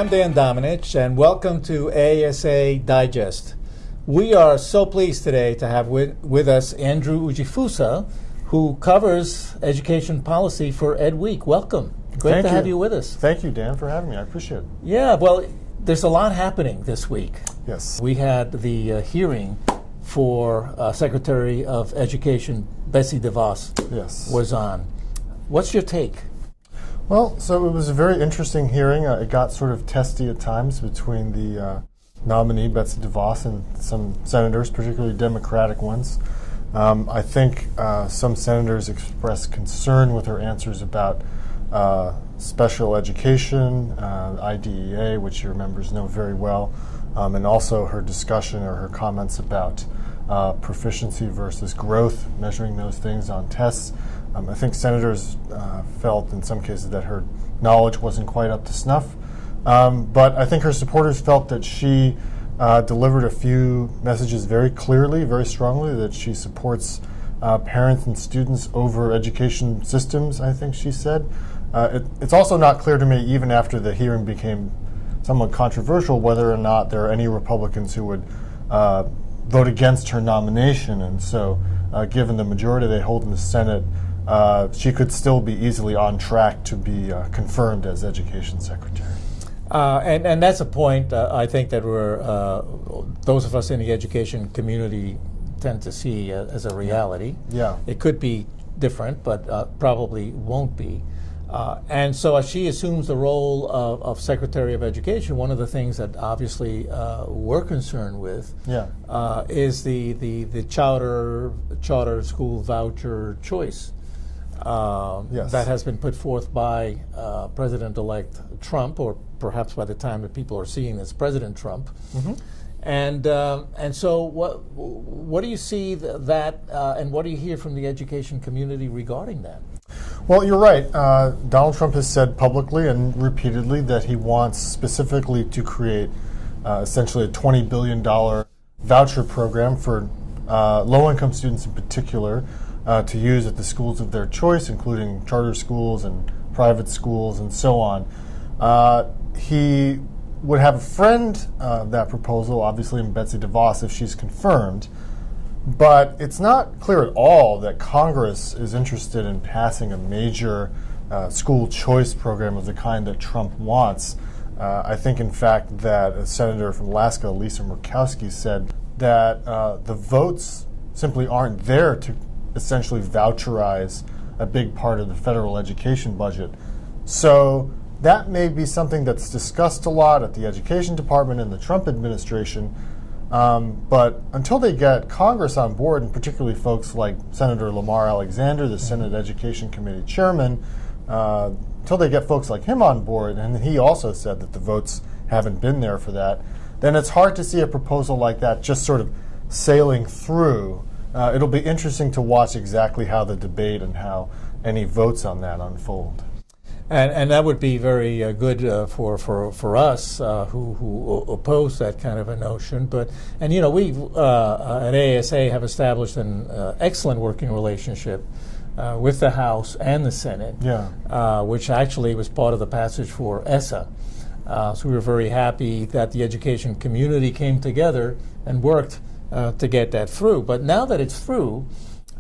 I'm Dan Domenech, and welcome to AASA Digest. We are so pleased today to have with us Andrew Ujifusa, who covers education policy for Ed Week. Welcome. Great to have you with us. Thank you, Dan, for having me. I appreciate it. Yeah, well, there's a lot happening this week. Yes. We had the hearing for Secretary of Education Betsy DeVos. Yes. Was on. What's your take? Well, so it was a very interesting hearing. It got sort of testy at times between the nominee, Betsy DeVos, and some senators, particularly Democratic ones. I think some senators expressed concern with her answers about special education, IDEA, which your members know very well, and also her discussion or her comments about proficiency versus growth, measuring those things on tests. I think senators felt in some cases that her knowledge wasn't quite up to snuff. But I think her supporters felt that she delivered a few messages very clearly, very strongly, that she supports parents and students over education systems, I think she said. It's also not clear to me, even after the hearing became somewhat controversial, whether or not there are any Republicans who would vote against her nomination. And so, given the majority they hold in the Senate, she could still be easily on track to be confirmed as Education Secretary. And that's a point I think that those of us in the education community tend to see as a reality. Yeah. It could be different, but probably won't be. And so as she assumes the role of Secretary of Education, one of the things that obviously we're concerned with is the charter school voucher choice that has been put forth by President-elect Trump, or perhaps by the time that people are seeing this, President Trump. Mm-hmm. And so what do you see that, and what do you hear from the education community regarding that? Well, you're right. Donald Trump has said publicly and repeatedly that he wants specifically to create essentially a $20 billion voucher program for low-income students in particular to use at the schools of their choice, including charter schools and private schools and so on. He would have a friend that proposal, obviously, in Betsy DeVos, if she's confirmed. But it's not clear at all that Congress is interested in passing a major school choice program of the kind that Trump wants. I think, in fact, that a senator from Alaska, Lisa Murkowski, said that the votes simply aren't there to essentially voucherize a big part of the federal education budget. So that may be something that's discussed a lot at the Education Department and the Trump administration. But until they get Congress on board, and particularly folks like Senator Lamar Alexander, the Senate Education Committee chairman, until they get folks like him on board, and he also said that the votes haven't been there for that, then it's hard to see a proposal like that just sort of sailing through. It'll be interesting to watch exactly how the debate and how any votes on that unfold. And that would be very good for us who oppose that kind of a notion. And you know, we at AASA have established an excellent working relationship with the House and the Senate, which actually was part of the passage for ESSA. So we were very happy that the education community came together and worked to get that through. But now that it's through,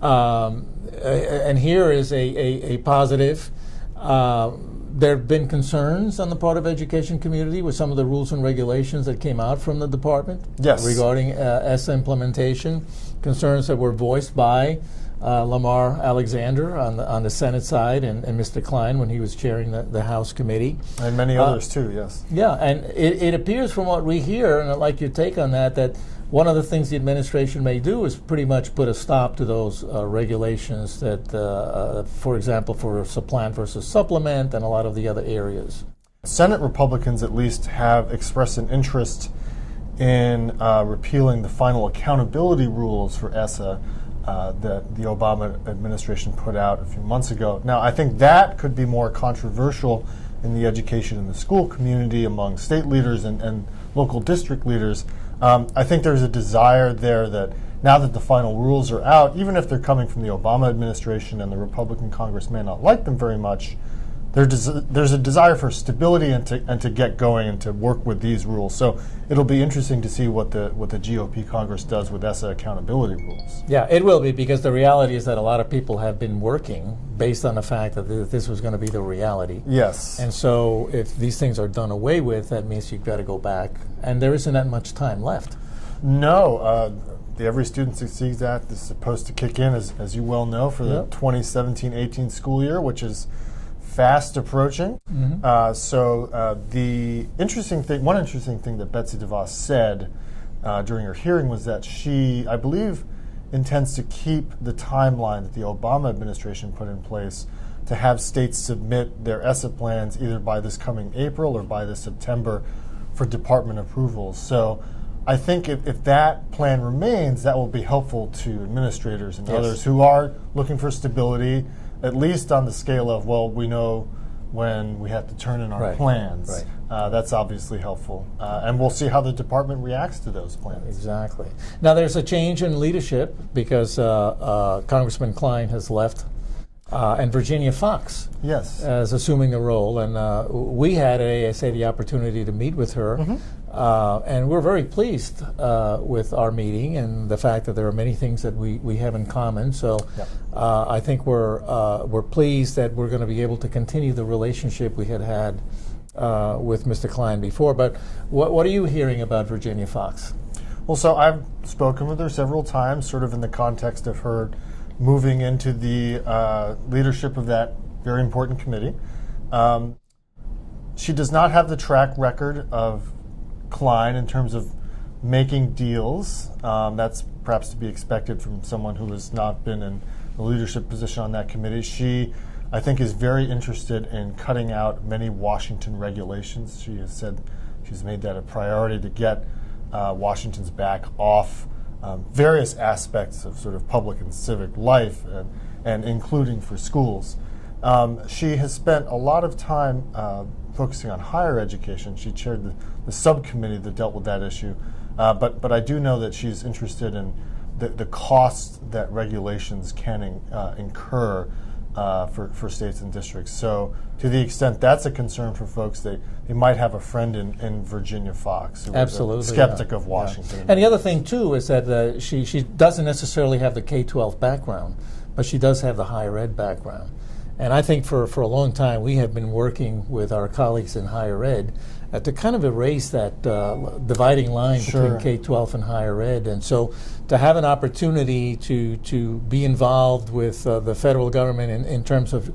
and here is a positive. There have been concerns on the part of education community with some of the rules and regulations that came out from the department regarding ESSA implementation, concerns that were voiced by Lamar Alexander on the Senate side and Mr. Klein when he was chairing the House committee. And many others too, yes. Yeah, and it appears from what we hear, and I'd like your take on that one of the things the administration may do is pretty much put a stop to those regulations that, for example, for supplant versus supplement and a lot of the other areas. Senate Republicans at least have expressed an interest in repealing the final accountability rules for ESSA that the Obama administration put out a few months ago. Now, I think that could be more controversial in the education and the school community among state leaders and local district leaders. I think there's a desire there that now that the final rules are out, even if they're coming from the Obama administration and the Republican Congress may not like them very much, there's a desire for stability and to get going and to work with these rules. So it'll be interesting to see what the GOP Congress does with ESSA accountability rules. Yeah, it will be, because the reality is that a lot of people have been working based on the fact that this was going to be the reality. Yes. And so if these things are done away with, that means you've got to go back, and there isn't that much time left. No. The Every Student Succeeds Act is supposed to kick in, as you well know, for the 2017-18 school year, which is fast approaching. The one interesting thing that Betsy DeVos said during her hearing was that she, I believe, intends to keep the timeline that the Obama administration put in place to have states submit their ESSA plans either by this coming April or by this September for department approvals. So I think if that plan remains, that will be helpful to administrators and others who are looking for stability, at least on the scale of, well, we know when we have to turn in our plans. Right. That's obviously helpful. And we'll see how the department reacts to those plans. Exactly. Now, there's a change in leadership because Congressman Klein has left and Virginia Foxx is assuming the role. And we had at AASA the opportunity to meet with her. And we're very pleased with our meeting and the fact that there are many things that we have in common. So I think we're pleased that we're going to be able to continue the relationship we had with Mr. Klein before. But what are you hearing about Virginia Foxx? Well, so I've spoken with her several times, sort of in the context of her moving into the leadership of that very important committee. She does not have the track record of Klein in terms of making deals. That's perhaps to be expected from someone who has not been in a leadership position on that committee. She, I think, is very interested in cutting out many Washington regulations. She has said she's made that a priority to get Washington's back off various aspects of sort of public and civic life, and including for schools. She has spent a lot of time focusing on higher education. She chaired the subcommittee that dealt with that issue. But I do know that she's interested in the costs that regulations can incur for states and districts. So to the extent that's a concern for folks, they might have a friend in Virginia Foxx, who is a skeptic of Washington. Yeah. And the other thing, too, is that she doesn't necessarily have the K-12 background, but she does have the higher ed background. And I think for a long time we have been working with our colleagues in higher ed to kind of erase that dividing line between K-12 and higher ed. And so to have an opportunity to be involved with the federal government in terms of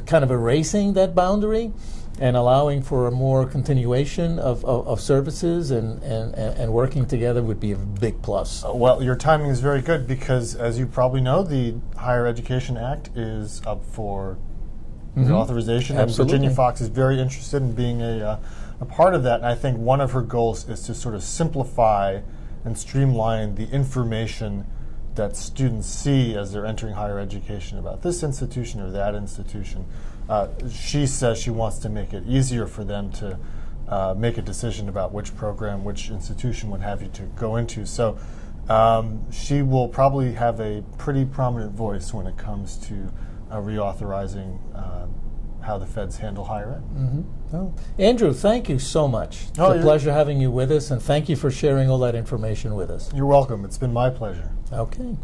kind of erasing that boundary and allowing for a more continuation of services and working together would be a big plus. Well, your timing is very good because, as you probably know, the Higher Education Act is up for reauthorization. And Virginia Foxx is very interested in being a part of that. And I think one of her goals is to sort of simplify and streamline the information that students see as they're entering higher education about this institution or that institution. She says she wants to make it easier for them to make a decision about which program, which institution would have you to go into. So she will probably have a pretty prominent voice when it comes to reauthorizing how the feds handle higher ed. Oh. Andrew, thank you so much. It's a pleasure having you with us, and thank you for sharing all that information with us. You're welcome. It's been my pleasure. Okay.